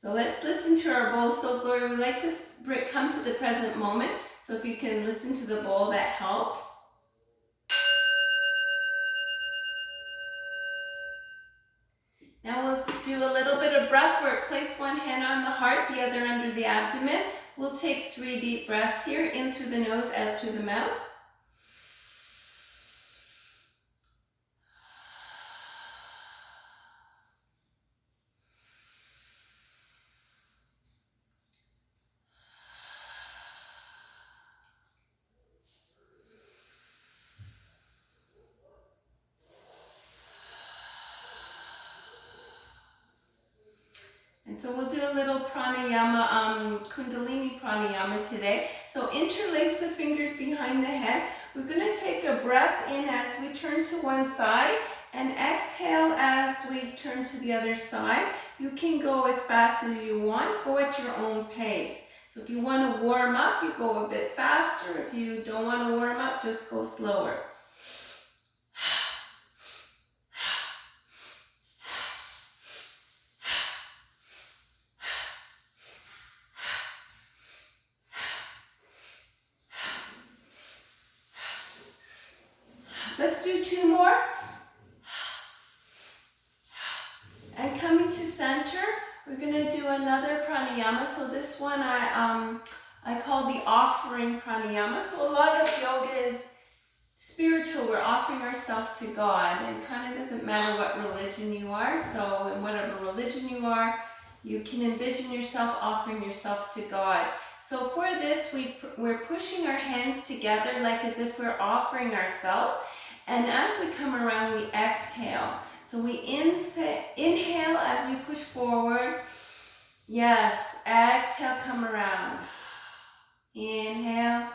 So let's listen to our bowl. So Gloria, we like to come to the present moment. So if you can listen to the bowl, that helps. Now we'll do a little bit of breath work. Place one hand on the heart, the other under the abdomen. We'll take 3 deep breaths here, in through the nose, out through the mouth. And so we'll do a little pranayama, kundalini pranayama today. So interlace the fingers behind the head. We're going to take a breath in as we turn to one side and exhale as we turn to the other side. You can go as fast as you want. Go at your own pace. So if you want to warm up, you go a bit faster. If you don't want to warm up, just go slower. Let's do 2 more. And coming to center, we're going to do another pranayama. So this one I call the offering pranayama. So a lot of yoga is spiritual. We're offering ourselves to God. It kind of doesn't matter what religion you are. So in whatever religion you are, you can envision yourself offering yourself to God. So for this, we're pushing our hands together like as if we're offering ourselves. And as we come around, we exhale. So we inhale as we push forward. Yes, exhale, come around. Inhale.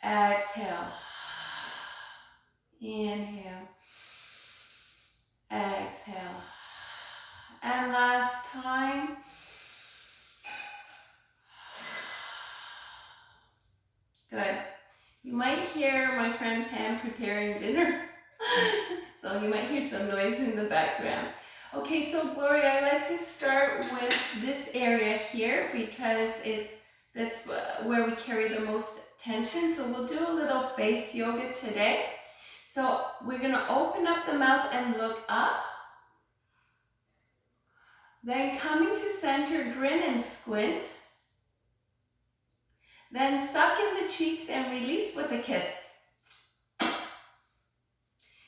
Exhale. Inhale. Exhale. And last time. Good. You might hear my friend Pam preparing dinner. So you might hear some noise in the background. Okay, so Gloria, I like to start with this area here because that's where we carry the most tension. So we'll do a little face yoga today. So we're going to open up the mouth and look up. Then coming to center, grin and squint. Then suck in the cheeks and release with a kiss.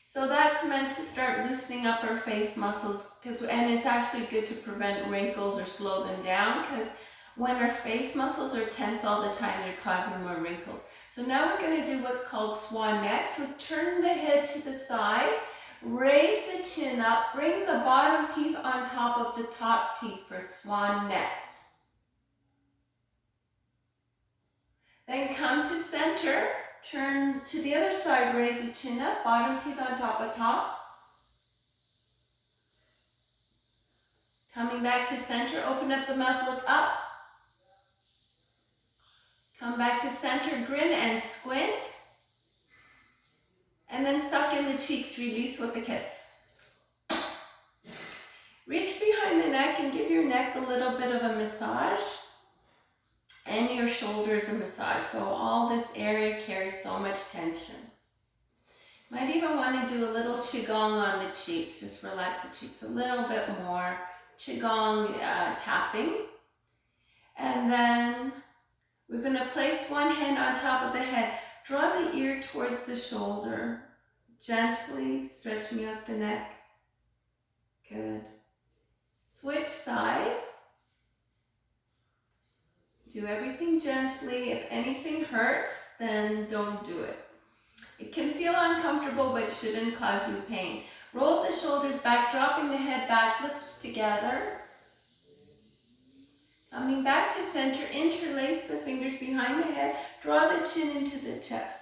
So that's meant to start loosening up our face muscles, and it's actually good to prevent wrinkles or slow them down, because when our face muscles are tense all the time, they're causing more wrinkles. So now we're going to do what's called swan neck. So turn the head to the side, raise the chin up, bring the bottom teeth on top of the top teeth for swan neck. Then come to center, turn to the other side, raise the chin up, bottom teeth on top of top. Coming back to center, open up the mouth, look up. Come back to center, grin and squint. And then suck in the cheeks, release with a kiss. Reach behind the neck and give your neck a little bit of a massage. And your shoulders a massage. So all this area carries so much tension. Might even want to do a little qigong on the cheeks. Just relax the cheeks a little bit more. Qigong tapping. And then we're going to place one hand on top of the head. Draw the ear towards the shoulder. Gently stretching out the neck. Good. Switch sides. Do everything gently. If anything hurts, then don't do it. It can feel uncomfortable, but shouldn't cause you pain. Roll the shoulders back, dropping the head back, lips together. Coming back to center, interlace the fingers behind the head. Draw the chin into the chest.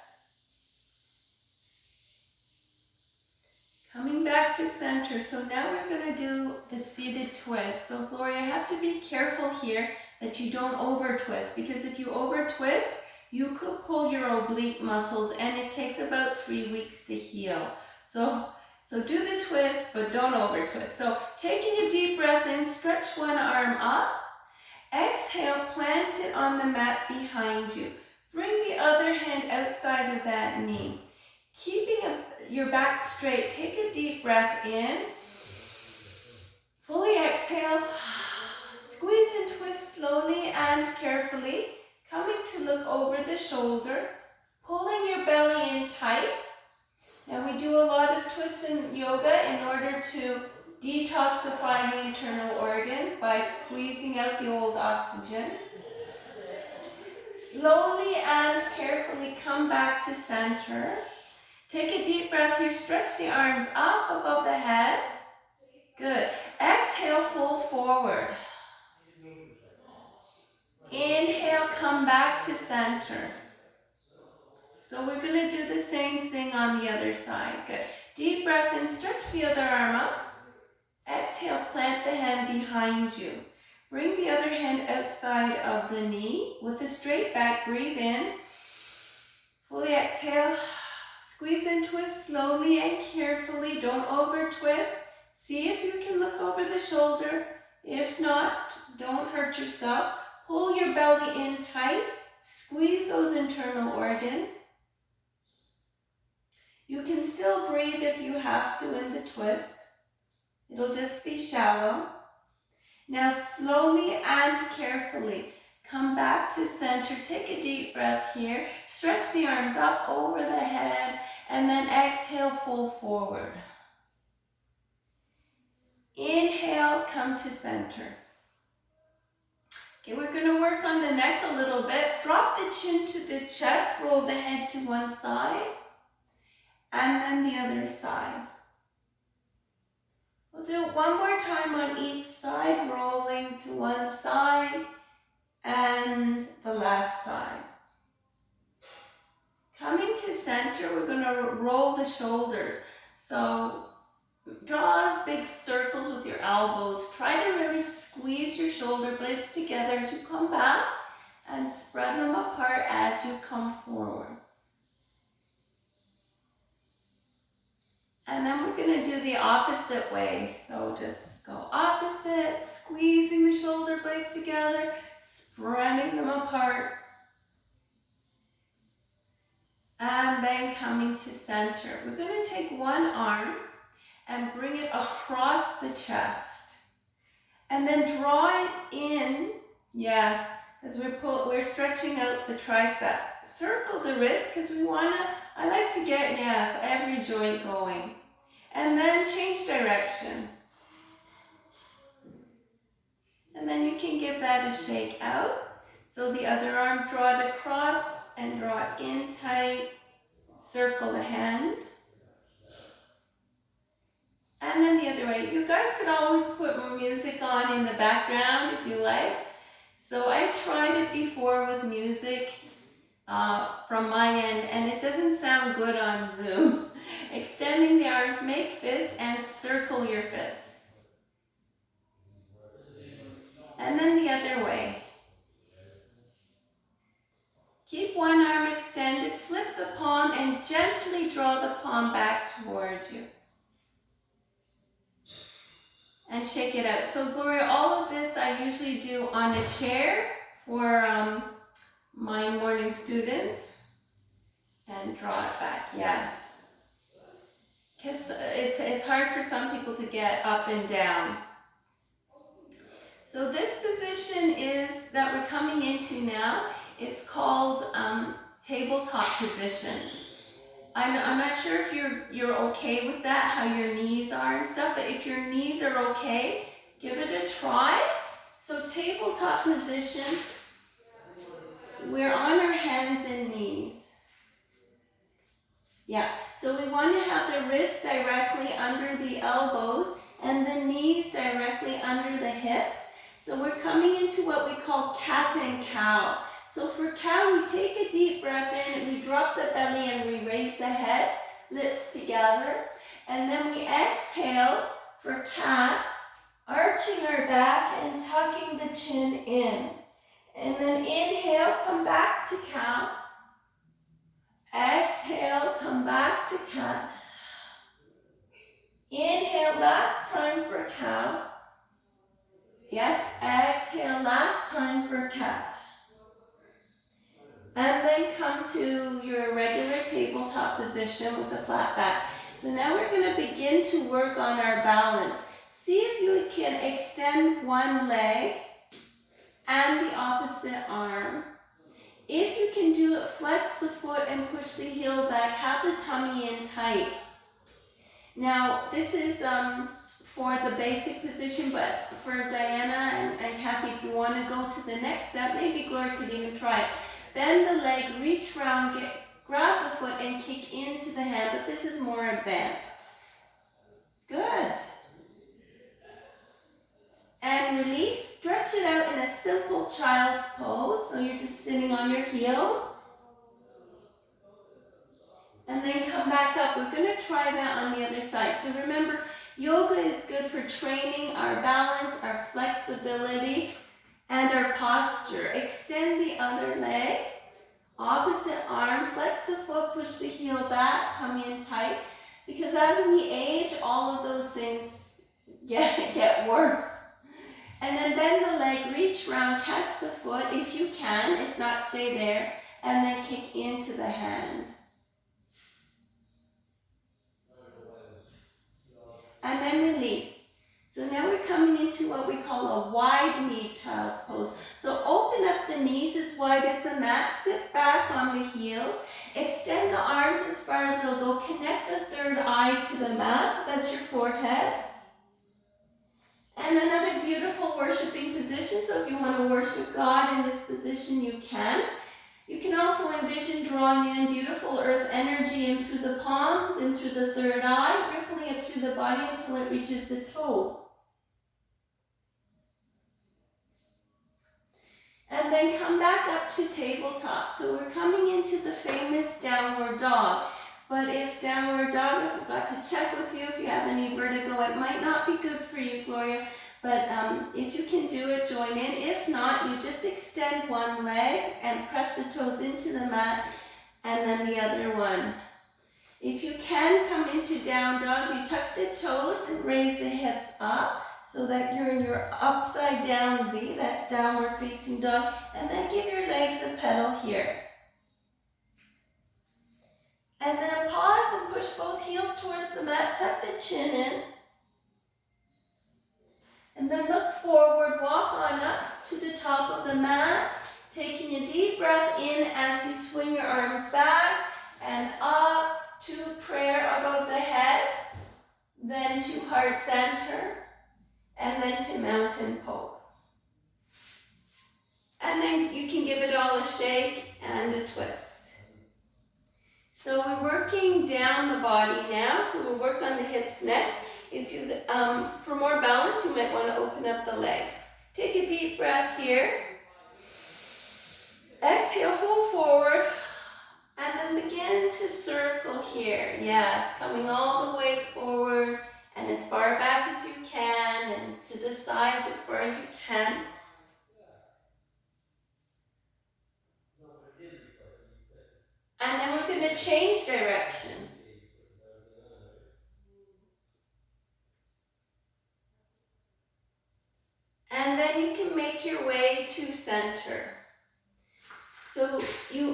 Coming back to center. So now we're going to do the seated twist. So Gloria, you have to be careful here that you don't over twist, because if you over twist, you could pull your oblique muscles and it takes about 3 weeks to heal. So So do the twist, but don't over twist. So taking a deep breath in, stretch one arm up. Exhale, plant it on the mat behind you. Bring the other hand outside of that knee. Keeping your back straight, take a deep breath in. Fully exhale. Squeeze and twist slowly and carefully. Coming to look over the shoulder. Pulling your belly in tight. Now we do a lot of twists in yoga in order to detoxify the internal organs by squeezing out the old oxygen. Slowly and carefully come back to center. Take a deep breath here. Stretch the arms up above the head. Good. Exhale, fold forward. Inhale, come back to center. So we're going to do the same thing on the other side. Good. Deep breath in, stretch the other arm up. Exhale, plant the hand behind you. Bring the other hand outside of the knee with a straight back. Breathe in. Fully exhale. Squeeze and twist slowly and carefully. Don't over twist. See if you can look over the shoulder. If not, don't hurt yourself. Pull your belly in tight. Squeeze those internal organs. You can still breathe if you have to in the twist. It'll just be shallow. Now slowly and carefully come back to center. Take a deep breath here. Stretch the arms up over the head and then exhale, fold forward. Inhale, come to center. Okay, we're going to work on the neck a little bit. Drop the chin to the chest, roll the head to one side, and then the other side. We'll do it one more time on each side, rolling to one side and the last side. Coming to center, we're going to roll the shoulders. So draw big circles with your elbows. Try to really squeeze your shoulder blades together as you come back and spread them apart as you come forward. And then we're going to do the opposite way. So just go opposite, squeezing the shoulder blades together, spreading them apart. And then coming to center. We're going to take one arm and bring it across the chest. And then draw it in, yes, because we're stretching out the tricep. Circle the wrist because I like to get, yes, every joint going. And then change direction. And then you can give that a shake out. So the other arm, draw it across and draw it in tight. Circle the hand. And then the other way. You guys could always put music on in the background if you like. So I tried it before with music from my end, and it doesn't sound good on Zoom. Extending the arms, make fists and circle your fists. And then the other way. Keep one arm extended, flip the palm, and gently draw the palm back towards you. And shake it out. So Gloria, all of this I usually do on a chair for my morning students. And draw it back, yes. Because it's hard for some people to get up and down. So this position is that we're coming into now. It's called tabletop position. I'm not sure if you're okay with that, how your knees are and stuff, but if your knees are okay, give it a try. So tabletop position, we're on our hands and knees. Yeah, so we want to have the wrists directly under the elbows and the knees directly under the hips. So we're coming into what we call cat and cow. So for cow, we take a deep breath in, and we drop the belly and we raise the head, lips together. And then we exhale for cat, arching our back and tucking the chin in. And then inhale, come back to cow. Exhale, come back to cat. Inhale, last time for cow. Yes, exhale, last time for cat. And then come to your regular tabletop position with a flat back. So now we're going to begin to work on our balance. See if you can extend one leg and the opposite arm. If you can do it, flex the foot and push the heel back. Have the tummy in tight. Now, this is for the basic position, but for Diana and Kathy, if you want to go to the next step, maybe Gloria could even try it. Bend the leg, reach round, grab the foot and kick into the hand, but this is more advanced. Good. And release. Stretch it out in a simple child's pose. So you're just sitting on your heels. And then come back up. We're going to try that on the other side. So remember, yoga is good for training our balance, our flexibility, and our posture. Extend the other leg. Opposite arm. Flex the foot, push the heel back, tummy in tight. Because as we age, all of those things get worse. And then bend the leg, reach round, catch the foot if you can. If not, stay there. And then kick into the hand. And then release. So now we're coming into what we call a wide knee child's pose. So open up the knees as wide as the mat. Sit back on the heels. Extend the arms as far as they'll go. Connect the third eye to the mat. That's your forehead. And another beautiful worshiping position. So if you want to worship God in this position, you can. You can also envision drawing in beautiful earth energy in through the palms, in through the third eye, rippling it through the body until it reaches the toes. And then come back up to tabletop. So we're coming into the famous downward dog. But if downward dog, I forgot to check with you if you have any vertigo, it might not be good for you, Gloria. But if you can do it, join in. If not, you just extend one leg and press the toes into the mat and then the other one. If you can come into down dog, you tuck the toes and raise the hips up so that you're in your upside down V, that's downward facing dog, and then give your legs a pedal here. And then pause and push both heels towards the mat, tuck the chin in. And then look forward, walk on up to the top of the mat, taking a deep breath in as you swing your arms back and up to prayer above the head, then to heart center, and then to mountain pose. And then you can give it all a shake and a twist. So we're working down the body now, so we'll work on the hips next. If you, for more balance, you might want to open up the legs. Take a deep breath here. Exhale, fold forward, and then begin to circle here. Yes, coming all the way forward and as far back as you can, and to the sides as far as you can. And then we're going to change direction. And then you can make your way to center. So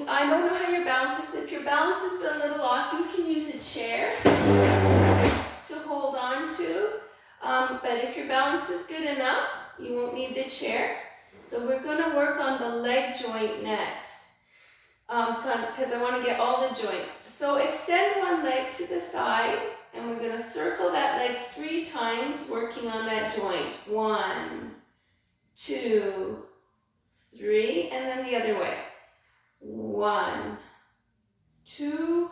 I don't know how your balance is. If your balance is a little off, you can use a chair to hold on to. But if your balance is good enough, you won't need the chair. So we're going to work on the leg joint next. Because I want to get all the joints. So extend one leg to the side, and we're going to circle that leg 3 times, working on that joint. 1, 2, 3, and then the other way. 1, 2,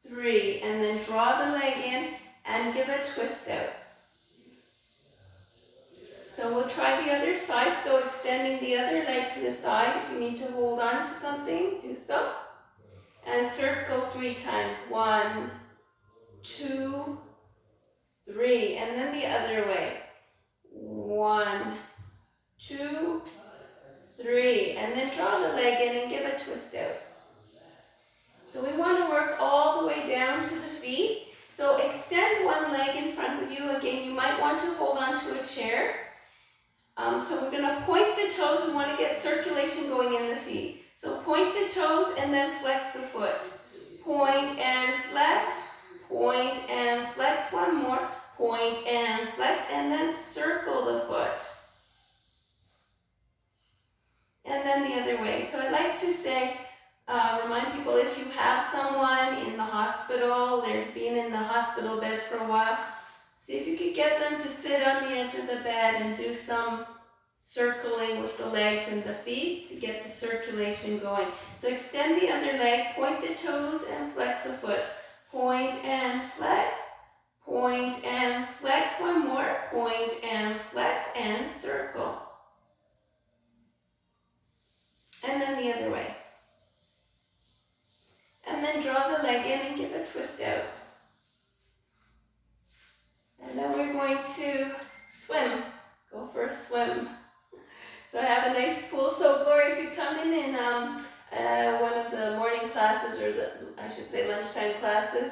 3, and then draw the leg in and give a twist out. So we'll try the other side. So extending the other leg to the side. If you need to hold on to something, do so. And circle 3 times. 1, 2, 3. And then the other way. 1, 2, 3. And then draw the leg in and give a twist out. So we want to work all the way down to the feet. So extend one leg So we're going to point the toes. We want to get circulation going in the feet. So point the toes and then flex the foot. Point and flex, point and flex. One more. Point and flex, and then circle the foot. And then the other way. So I like to say, remind people, if you have someone in the hospital, there's been in the hospital bed for a while, see if you could get them to sit on the edge of the bed and do some circling with the legs and the feet to get the circulation going. So extend the other leg, point the toes and flex the foot. Point and flex, point and flex. One more, point and flex and circle. And then the other way. And then draw the leg in and give a twist out. And then we're going to swim. Go for a swim. So I have a nice pool. So Gloria, if you come in one of the morning classes, or I should say lunchtime classes,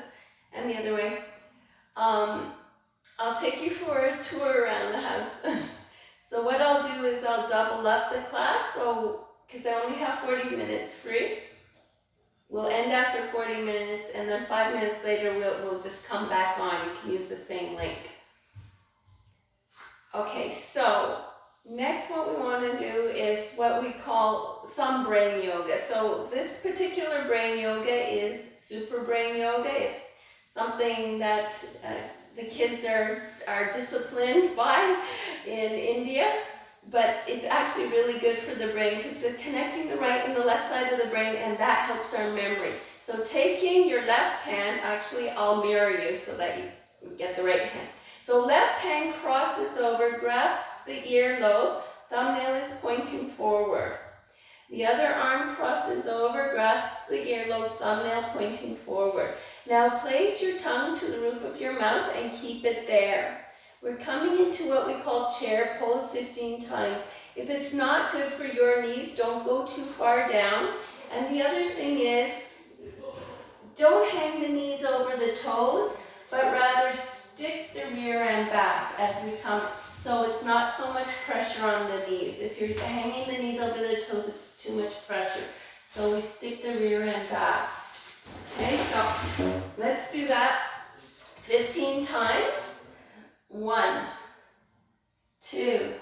and the other way, I'll take you for a tour around the house. So what I'll do is I'll double up the class, so because I only have 40 minutes free. We'll end after 40 minutes, and then 5 minutes later we'll just come back on. You can use the same link. Okay, so next what we want to do is what we call some brain yoga. So this particular brain yoga is super brain yoga. It's something that the kids are disciplined by in India, but it's actually really good for the brain because it's connecting the right and the left side of the brain, and that helps our memory. So taking your left hand, actually I'll mirror you so that you get the right hand. So left hand crosses over, grasps the earlobe, thumbnail is pointing forward. The other arm crosses over, grasps the earlobe, thumbnail pointing forward. Now place your tongue to the roof of your mouth and keep it there. We're coming into what we call chair pose 15 times. If it's not good for your knees, don't go too far down. And the other thing is, don't hang the knees over the toes, but rather stick the rear and back as we come. So it's not so much pressure on the knees. If you're hanging the knees over the toes, it's too much pressure. So we stick the rear and back. Okay, so let's do that 15 times. 1, 2,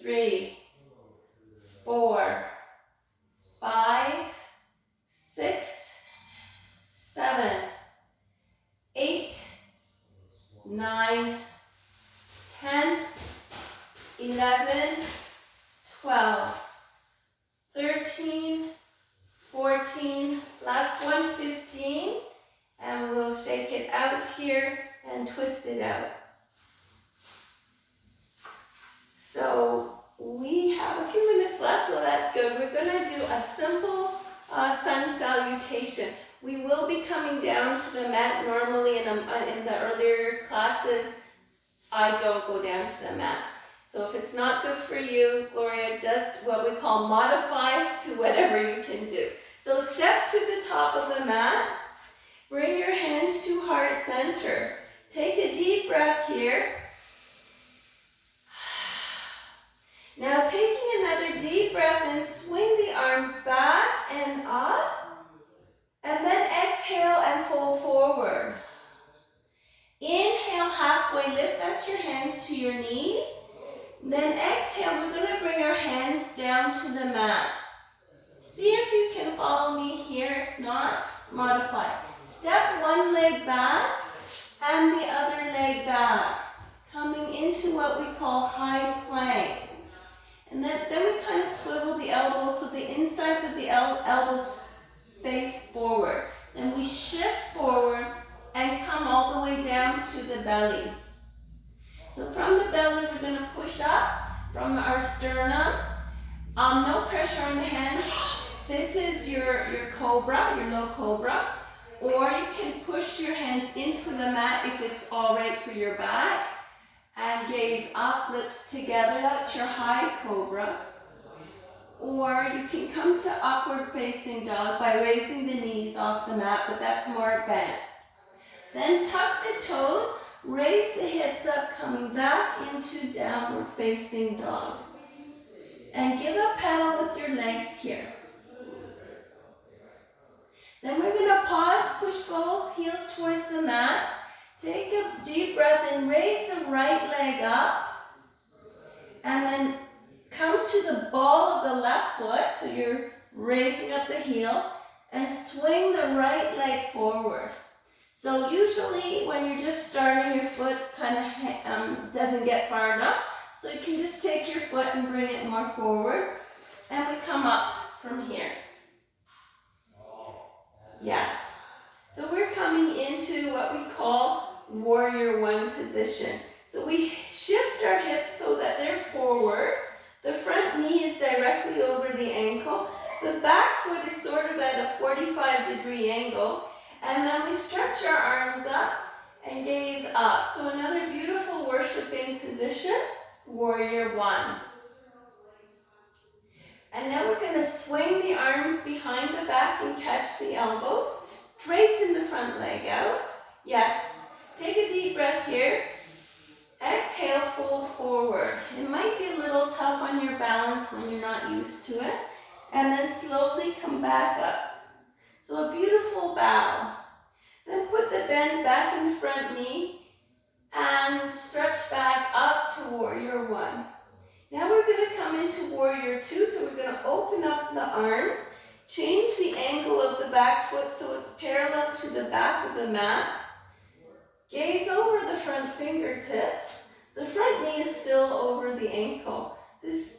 3, 4, 5, 6, 7, 8, 9, 10, 11, 12, 13, 14, last one, 15, and we'll shake it out here and twist it out. So we have a few minutes left, so that's good. We're going to do a simple sun salutation. We will be coming down to the mat. Normally in the earlier classes, I don't go down to the mat. So if it's not good for you, Gloria, just what we call modify to whatever you can do. So step to the top of the mat. Bring your hands to heart center. Take a deep breath here. Now taking another deep breath and swing the arms back and up. And then exhale and fold forward. Inhale, halfway lift, that's your hands to your knees. Then exhale, we're going to bring our hands down to the mat. See if you can follow me here. If not, modify. Step one leg back and the other leg back. Coming into what we call high plank. And then we kind of swivel the elbows so the insides of the elbows face forward. Then we shift forward and come all the way down to the belly. So from the belly, we're going to push up from our sternum. No pressure on the hands. This is your cobra, your low cobra. Or you can push your hands into the mat if it's all right for your back. And gaze up, lips together. That's your high cobra. Or you can come to upward facing dog by raising the knees off the mat, but that's more advanced. Then tuck the toes, Raise the hips up, coming back into downward facing dog. And give a pedal with your legs here. Then we're going to pause, push both heels towards the mat. Take a deep breath in, raise the right leg up. And then come to the ball of the left foot, so you're raising up the heel, and swing the right leg forward. So usually when you're just starting, your foot kind of doesn't get far enough. So you can just take your foot and bring it more forward. And we come up from here. Yes. So we're coming into what we call warrior one position. So we shift our hips so that they're forward. The front knee is directly over the ankle. The back foot is sort of at a 45-degree angle. And then we stretch our arms up and gaze up. So another beautiful worshiping position, warrior one. And now we're going to swing the arms behind the back and catch the elbows. Straighten the front leg out. Yes. Take a deep breath here. Exhale, fold forward. It might be a little tough on your balance when you're not used to it. And then slowly come back up. So a beautiful bow. Then put the bend back in the front knee and stretch back up to warrior one. Now we're going to come into warrior two, so we're going to open up the arms, change the angle of the back foot so it's parallel to the back of the mat. Gaze over the front fingertips. The front knee is still over the ankle. This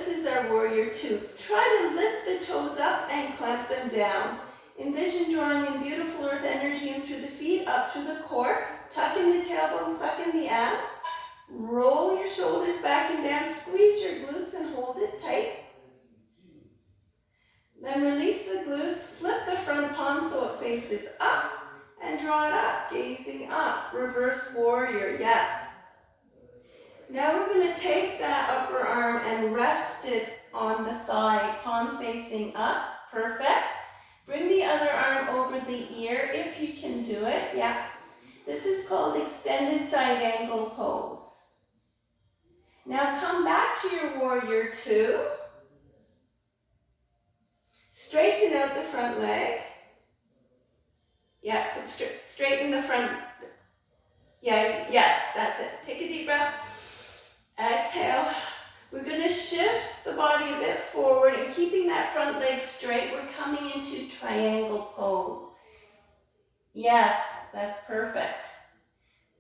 is our warrior two. Try to lift the toes up and clamp them down. Envision drawing in beautiful earth energy in through the feet, up through the core. Tuck in the tailbone, suck in the abs. Roll your shoulders back and down, squeeze your glutes and hold it tight. Then release the glutes, flip the front palm so it faces up, and draw it up, gazing up. Reverse warrior, yes. Now we're going to take that upper arm and rest it on the thigh, palm facing up. Perfect. Bring the other arm over the ear if you can do it, yeah. This is called extended side angle pose. Now come back to your warrior two. Straighten out the front leg. Yeah, straighten the front. Yeah, yes, that's it. Take a deep breath. Exhale. We're going to shift the body a bit forward and keeping that front leg straight, we're coming into triangle pose. Yes, that's perfect.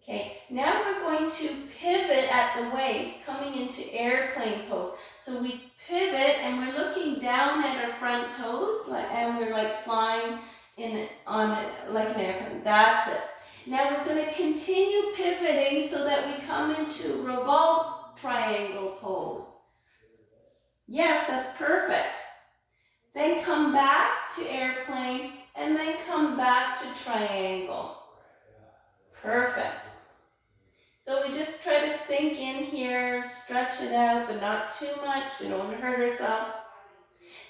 Okay, now we're going to pivot at the waist, coming into airplane pose. So we pivot and we're looking down at our front toes and we're like flying on it like an airplane. That's it. Now we're going to continue pivoting so that we come into revolve triangle pose. Yes, that's perfect. Then come back to airplane and then come back to triangle. Perfect. So we just try to sink in here, stretch it out, but not too much. We don't want to hurt ourselves.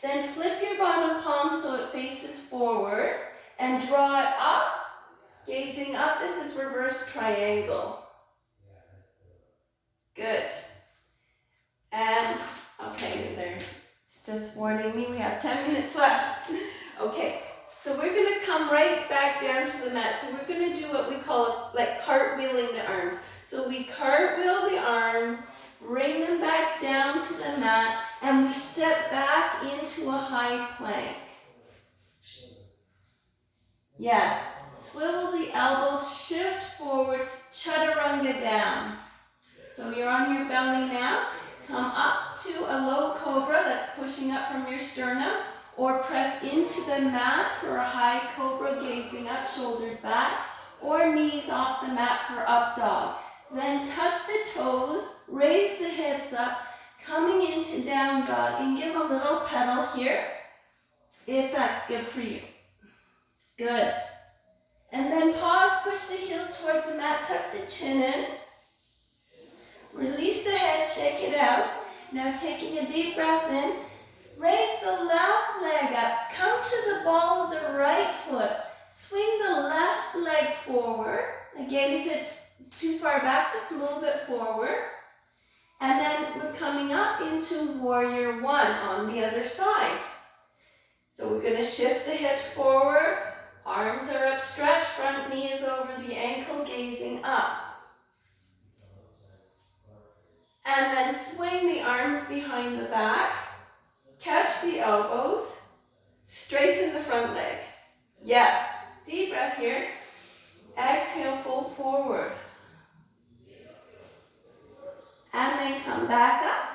Then flip your bottom palm so it faces forward and draw it up, gazing up. This is reverse triangle. Good. And, okay, it's just warning me we have 10 minutes left. Okay. So we're going to come right back down to the mat. So we're going to do what we call like cartwheeling the arms. So we cartwheel the arms, bring them back down to the mat, and we step back into a high plank. Yes. Swivel the elbows, shift forward, chaturanga down. So you're on your belly now. Come up to a low cobra that's pushing up from your sternum. Or press into the mat for a high cobra, gazing up, shoulders back, or knees off the mat for up dog. Then tuck the toes, raise the hips up, coming into down dog, and give a little pedal here, if that's good for you. Good. And then pause, push the heels towards the mat, tuck the chin in, release the head, shake it out. Now taking a deep breath in, raise the left leg up, come to the ball of the right foot, swing the left leg forward, Again, if it's too far back, just move it forward. And then we're coming up into warrior one on the other side. So we're going to shift the hips forward, arms are upstretched, front knee is over the ankle, gazing up. And then swing the arms behind the back, catch the elbows, straighten the front leg. Yes, deep breath here. Exhale, fold forward. And then come back up.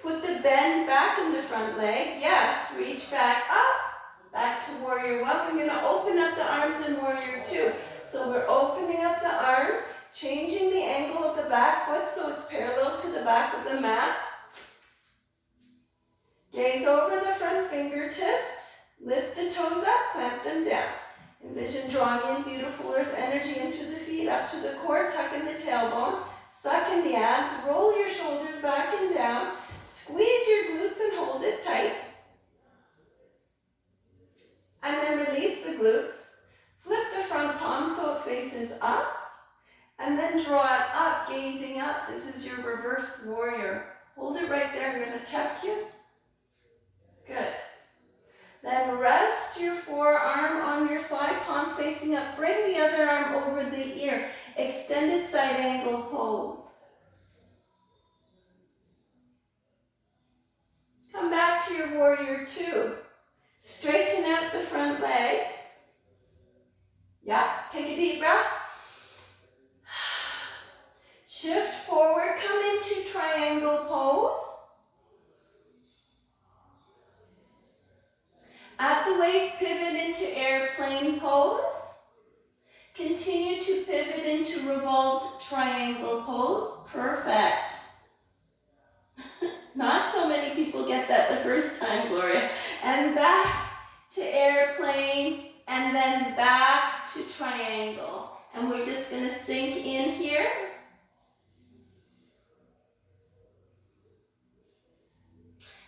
Put the bend back in the front leg. Yes, reach back up. Back to warrior one. We're going to open up the arms in warrior two. So we're opening up the arms, changing the angle of the back foot so it's parallel to the back of the mat. Gaze over the front fingertips. Lift the toes up, clamp them down. Envision drawing in beautiful earth energy in through the feet, up through the core, tuck in the tailbone, suck in the abs, roll your shoulders back and down, squeeze your glutes and hold it tight. And then release the glutes. Flip the front palm so it faces up. And then draw it up, gazing up. This is your reverse warrior. Hold it right there. I'm going to check you. Good. Then rest your forearm on your thigh, palm facing up. Bring the other arm over the ear. Extended side angle pose. Come back to your warrior two. Straighten out the front leg. Yeah, take a deep breath. Shift forward, come into triangle pose. At the waist, pivot into airplane pose. Continue to pivot into revolved triangle pose. Perfect. Not so many people get that the first time, Gloria. And back to airplane, and then back to triangle. And we're just going to sink in here.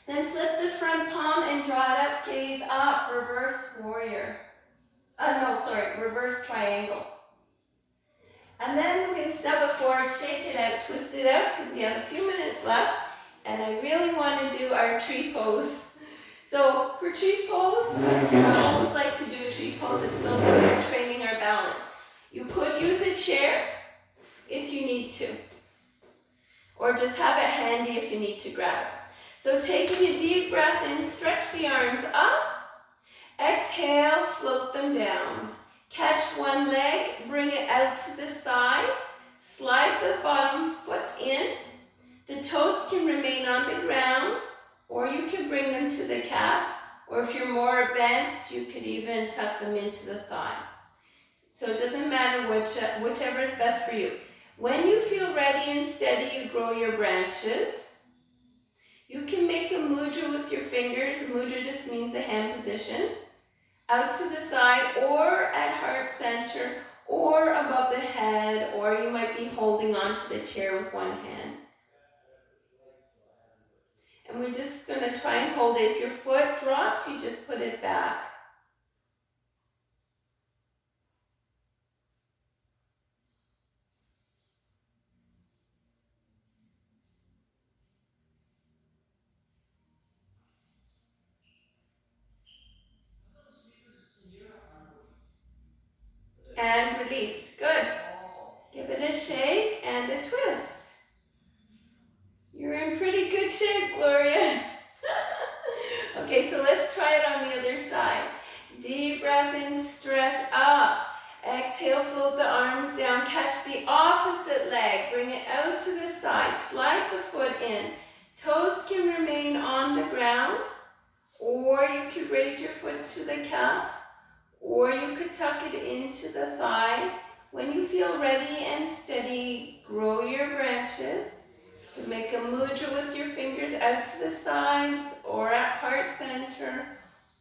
Then flip the front palm and draw it up, gaze up, reverse warrior. Reverse triangle. And then we're going to step it forward, shake it out, twist it out, because we have a few minutes left. And I really want to do our tree pose. So for tree pose, I always like to do a tree pose. It's so good for training our balance. You could use a chair if you need to. Or just have it handy if you need to grab it. So taking a deep breath in, stretch the arms up. Exhale, float them down. Catch one leg, bring it out to the side. Slide the bottom foot in. The toes can remain on the ground, or you can bring them to the calf. Or if you're more advanced, you could even tuck them into the thigh. So it doesn't matter whichever is best for you. When you feel ready and steady, you grow your branches. You can make a mudra with your fingers. Mudra just means the hand positions. Out to the side, or at heart center, or above the head, or you might be holding onto the chair with one hand. And we're just going to try and hold it. If your foot drops, you just put it back. And release. Good. Give it a shake and a twist. You're in pretty good shape, Gloria. Okay, so let's try it on the other side. Deep breath in, stretch up. Exhale, float the arms down. Catch the opposite leg. Bring it out to the side. Slide the foot in. Toes can remain on the ground, or you could raise your foot to the calf, or you could tuck it into the thigh. When you feel ready and steady, grow your branches. You can make a mudra with your fingers out to the sides, or at heart center,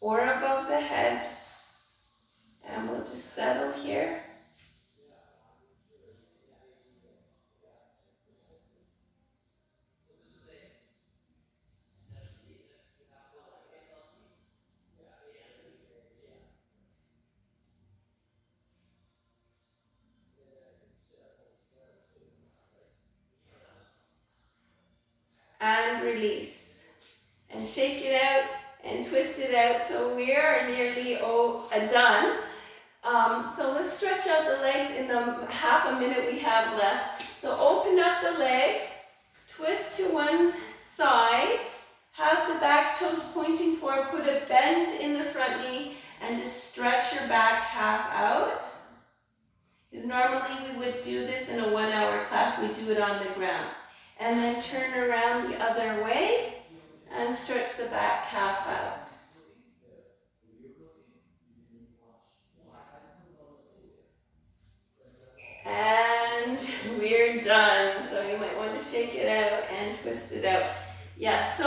or above the head. And we'll just settle here. and release. And shake it out and twist it out. So we are nearly done. So let's stretch out the legs in the half a minute we have left. So open up the legs, twist to one side, have the back toes pointing forward, put a bend in the front knee, and just stretch your back calf out. Because normally we would do this in a 1 hour class, we do it on the ground. And then turn around the other way and stretch the back calf out. And we're done. So you might want to shake it out and twist it out. Yes. So